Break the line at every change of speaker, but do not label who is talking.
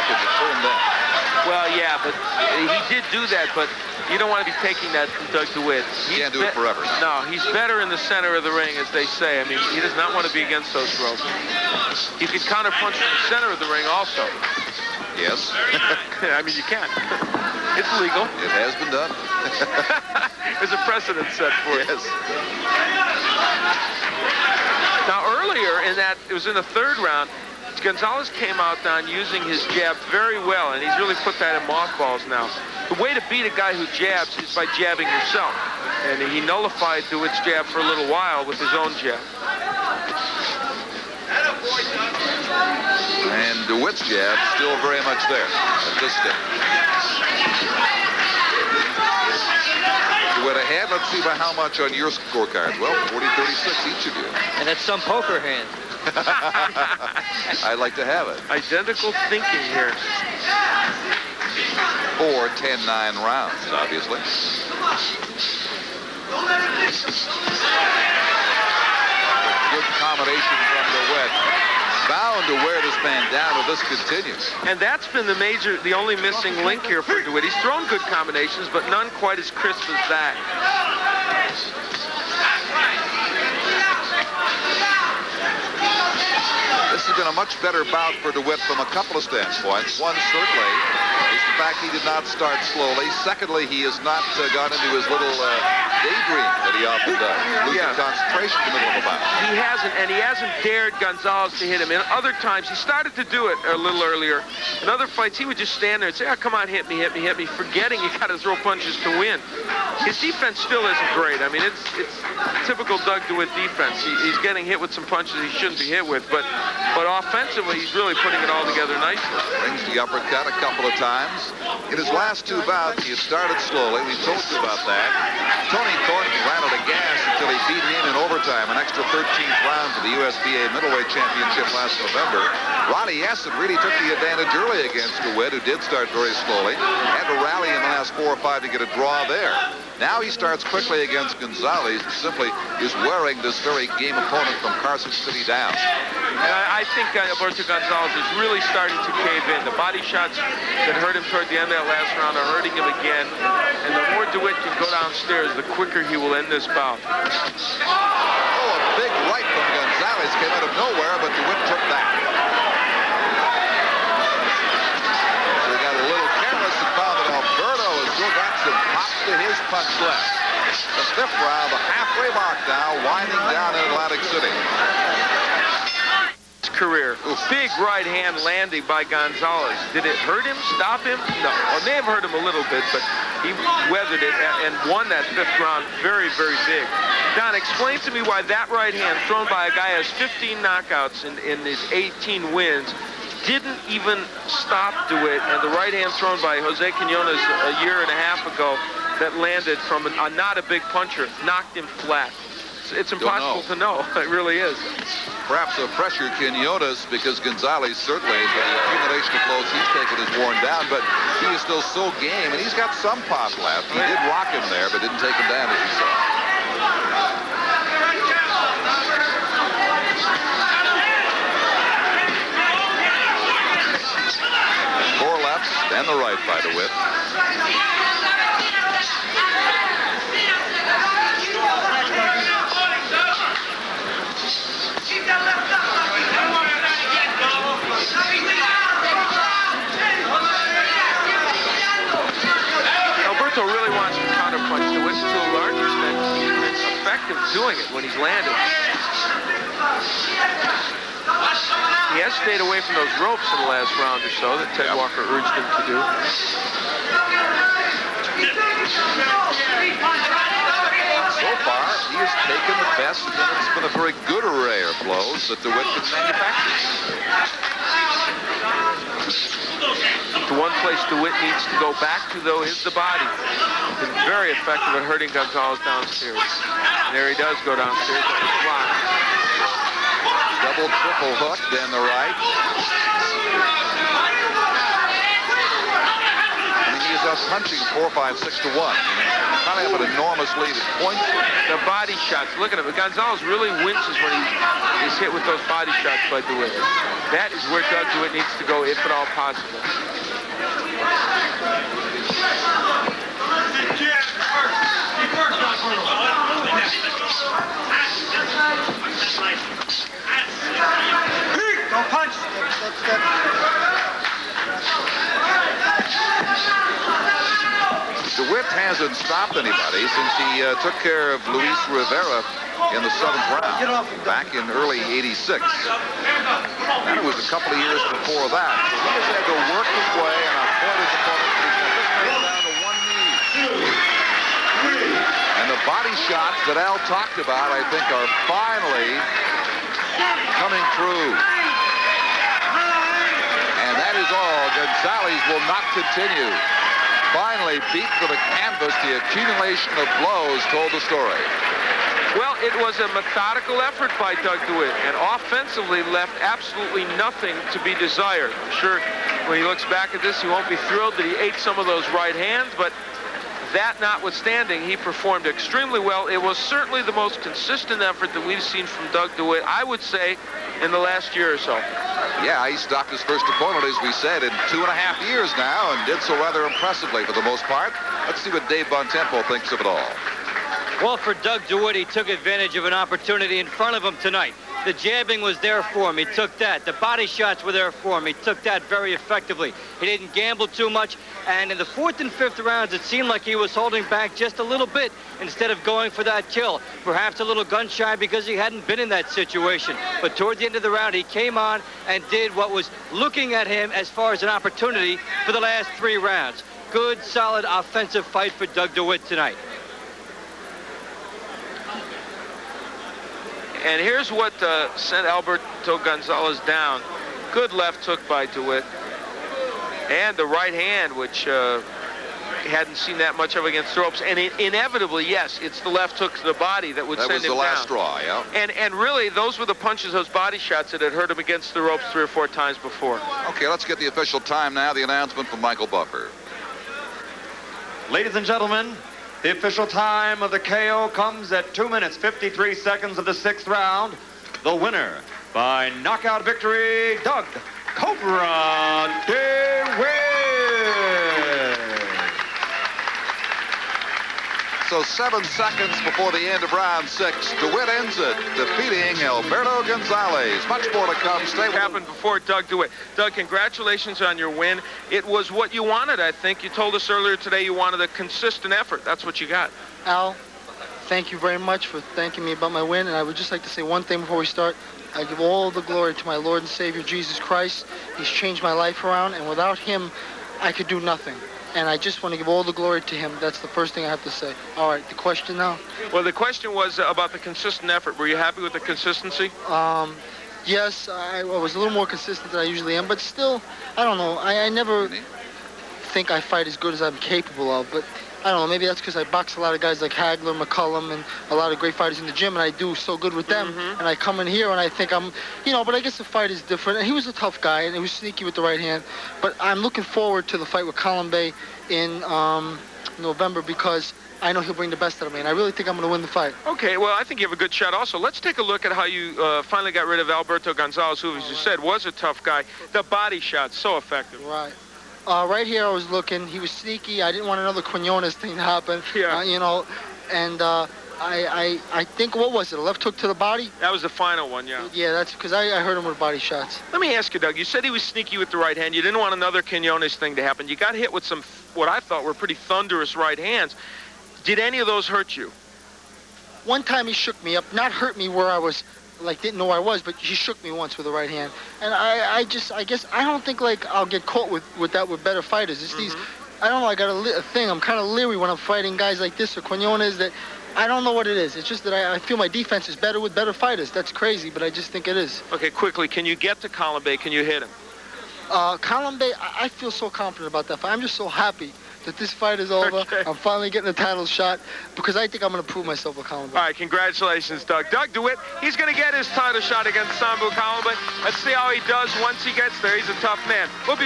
because it turned them.
Well, yeah, but he did do that, but you don't want to be taking that from Doug DeWitt.
He can't do it forever.
No, he's better in the center of the ring, as they say. I mean, he does not want to be against those ropes. You can counterpunch from the center of the ring also.
Yes.
I mean, you can. It's legal.
It has been done.
There's a precedent set for it.
Yes.
Now, earlier in that, it was in the third round, Gonzalez came out down using his jab very well, and he's really put that in mothballs now. The way to beat a guy who jabs is by jabbing yourself. And he nullified DeWitt's jab for a little while with his own jab.
And DeWitt's jab still very much there at this stage. DeWitt ahead. Let's see by how much on your scorecards. Well, 40-36 each of you.
And that's some poker hand.
I'd like to have it.
Identical thinking here.
4 10-9 rounds, obviously. Good combination from DeWitt. Bound to wear this man down if this continues.
And that's been the only missing link here for DeWitt. He's thrown good combinations, but none quite as crisp as that.
This has been a much better bout for DeWitt from a couple of standpoints. One, certainly, is the fact he did not start slowly. Secondly, he has not gone into his little daydream that he often does. Losing concentration in the middle of a bout.
He hasn't, and he hasn't dared Gonzalez to hit him. In other times, he started to do it a little earlier. In other fights, he would just stand there and say, oh, come on, hit me, hit me, hit me, forgetting you got to throw punches to win. His defense still isn't great. I mean, it's typical Doug DeWitt defense. He's getting hit with some punches he shouldn't be hit with, but offensively, he's really putting it all together nicely.
Brings the uppercut a couple of times. In his last two bouts, he had started slowly. We told you about that. Tony Thornton ran out of gas until he beat him in overtime, an extra 13th round for the USBA middleweight championship last November. Ronnie Essen really took the advantage early against DeWitt, who did start very slowly. Had to rally in the last 4 or 5 to get a draw there. Now he starts quickly against Gonzalez and simply is wearing this very game opponent from Carson City down.
And I think Alberto Gonzalez is really starting to cave in. The body shots that hurt him toward the end of that last round are hurting him again. And the more DeWitt can go downstairs, the quicker he will end this bout.
Oh, a big right from Gonzalez came out of nowhere, but DeWitt took that. So he got a little careless and found that Alberto has still got some pops to his punch left. The fifth round, the halfway mark now, winding down in Atlantic City.
Career. Big right hand landing by Gonzalez. Did it hurt him? Stop him? No. Well, it may have hurt him a little bit, but he weathered it and won that fifth round very, very big. Don, explain to me why that right hand thrown by a guy who has 15 knockouts in his 18 wins didn't even stop DeWitt, and the right hand thrown by Jose Quinones a year and a half ago that landed from not a big puncher knocked him flat. It's impossible to know. It really is.
Perhaps a pressure Quinones, because Gonzalez certainly, the accumulation of blows he's taken is worn down, but he is still so game, and he's got some pop left. He did rock him there, but didn't take him down, as you saw. Four lefts and the right by DeWitt.
Alberto really wants to counterpunch DeWitt to a large extent. He's been effective doing it when he's landed. He has stayed away from those ropes in the last round or so that Ted Walker urged him to do.
So far, he has taken the best, and it's been a very good array of blows that DeWitt can manufacture.
The one place DeWitt needs to go back to, though, is the body. He's been very effective at hurting Gonzalez downstairs. And there he does go downstairs. That was blocked.
Double, triple hook, then the right. And he is starts punching 4, 5, 6 to 1. Finally have an enormous lead at points.
The body shots. Look at him. Gonzalez really winces when he's hit with those body shots by DeWitt. That is where Doug DeWitt needs to go, if at all possible.
Don't punch.
DeWitt hasn't stopped anybody since he took care of Luis Rivera in the 7th round back in early '86. And it was a couple of years before that. So he has had to work his way and avoid his opponent. He's got this man down to 1 knee. And the body shots that Al talked about, I think, are finally coming through. And that is all. Gonzalez will not continue. Finally beat to the canvas. The accumulation of blows told the story.
Well, it was a methodical effort by Doug DeWitt, and offensively left absolutely nothing to be desired. I'm sure when he looks back at this, he won't be thrilled that he ate some of those right hands, but that notwithstanding, he performed extremely well. It was certainly the most consistent effort that we've seen from Doug DeWitt, I would say, in the last year or so.
Yeah, he stopped his first opponent, as we said, in 2.5 years now, and did so rather impressively for the most part. Let's see what Dave Bontempo thinks of it all.
Well, for Doug DeWitt, he took advantage of an opportunity in front of him tonight. The jabbing was there for him. He took that. The body shots were there for him. He took that very effectively. He didn't gamble too much. And in the 4th and 5th rounds, it seemed like he was holding back just a little bit instead of going for that kill. Perhaps a little gun shy because he hadn't been in that situation. But toward the end of the round, he came on and did what was looking at him as far as an opportunity for the last 3 rounds. Good, solid offensive fight for Doug DeWitt tonight.
And here's what sent Alberto Gonzalez down. Good left hook by DeWitt. And the right hand, which hadn't seen that much of against the ropes. And inevitably, yes, it's the left hook to the body that would send him down.
That was the last straw, yeah.
And really, those were the punches, those body shots that had hurt him against the ropes 3 or 4 times before.
Okay, let's get the official time now. The announcement from Michael Buffer.
Ladies and gentlemen, the official time of the KO comes at 2 minutes, 53 seconds of the 6th round. The winner by knockout victory, Doug Cobra DeWitt.
So 7 seconds before the end of round 6, DeWitt ends it, defeating Alberto Gonzalez. Much more to come. Stay with us.
Happened before Doug DeWitt. Doug, congratulations on your win. It was what you wanted, I think. You told us earlier today you wanted a consistent effort. That's what you got.
Al, thank you very much for thanking me about my win. And I would just like to say one thing before we start. I give all the glory to my Lord and Savior, Jesus Christ. He's changed my life around, and without him, I could do nothing. And I just want to give all the glory to him. That's the first thing I have to say. All right, the question now?
Well, the question was about the consistent effort. Were you happy with the consistency?
Yes, I was a little more consistent than I usually am, but still, I don't know. I never think I fight as good as I'm capable of, but I don't know. Maybe that's because I box a lot of guys like Hagler, McCullum, and a lot of great fighters in the gym, and I do so good with them. And I come in here and I think I'm, but I guess the fight is different. And he was a tough guy, and he was sneaky with the right hand. But I'm looking forward to the fight with Colombe in November because I know he'll bring the best out of me, and I really think I'm going to win the fight.
Okay, well, I think you have a good shot also. Let's take a look at how you finally got rid of Alberto Gonzalez, who, as you said, was a tough guy. The body shot, so effective.
Right. Right here I was looking. He was sneaky. I didn't want another Quinones thing to happen.
Yeah.
And I think, what was it, a left hook to the body?
That was the final one, yeah.
Yeah, that's because I heard him with body shots.
Let me ask you, Doug, you said he was sneaky with the right hand. You didn't want another Quinones thing to happen. You got hit with some, what I thought were pretty thunderous right hands. Did any of those hurt you?
One time he shook me up, not hurt me where I was, didn't know where I was, but he shook me once with the right hand. And I guess I don't think, I'll get caught with that with better fighters. It's these, I don't know, I got a thing. I'm kind of leery when I'm fighting guys like this or Quinones that, I don't know what it is. It's just that I feel my defense is better with better fighters. That's crazy, but I just think it is.
Okay, quickly, can you get to Colombe? Can you hit him?
Colombe, I feel so confident about that fight. I'm just so happy that this fight is over.
Okay.
I'm finally getting the title shot because I think I'm going to prove myself with Colombe.
All right, congratulations, Doug. Doug DeWitt, he's going to get his title shot against Sambu Colombe. Let's see how he does once he gets there. He's a tough man. We'll be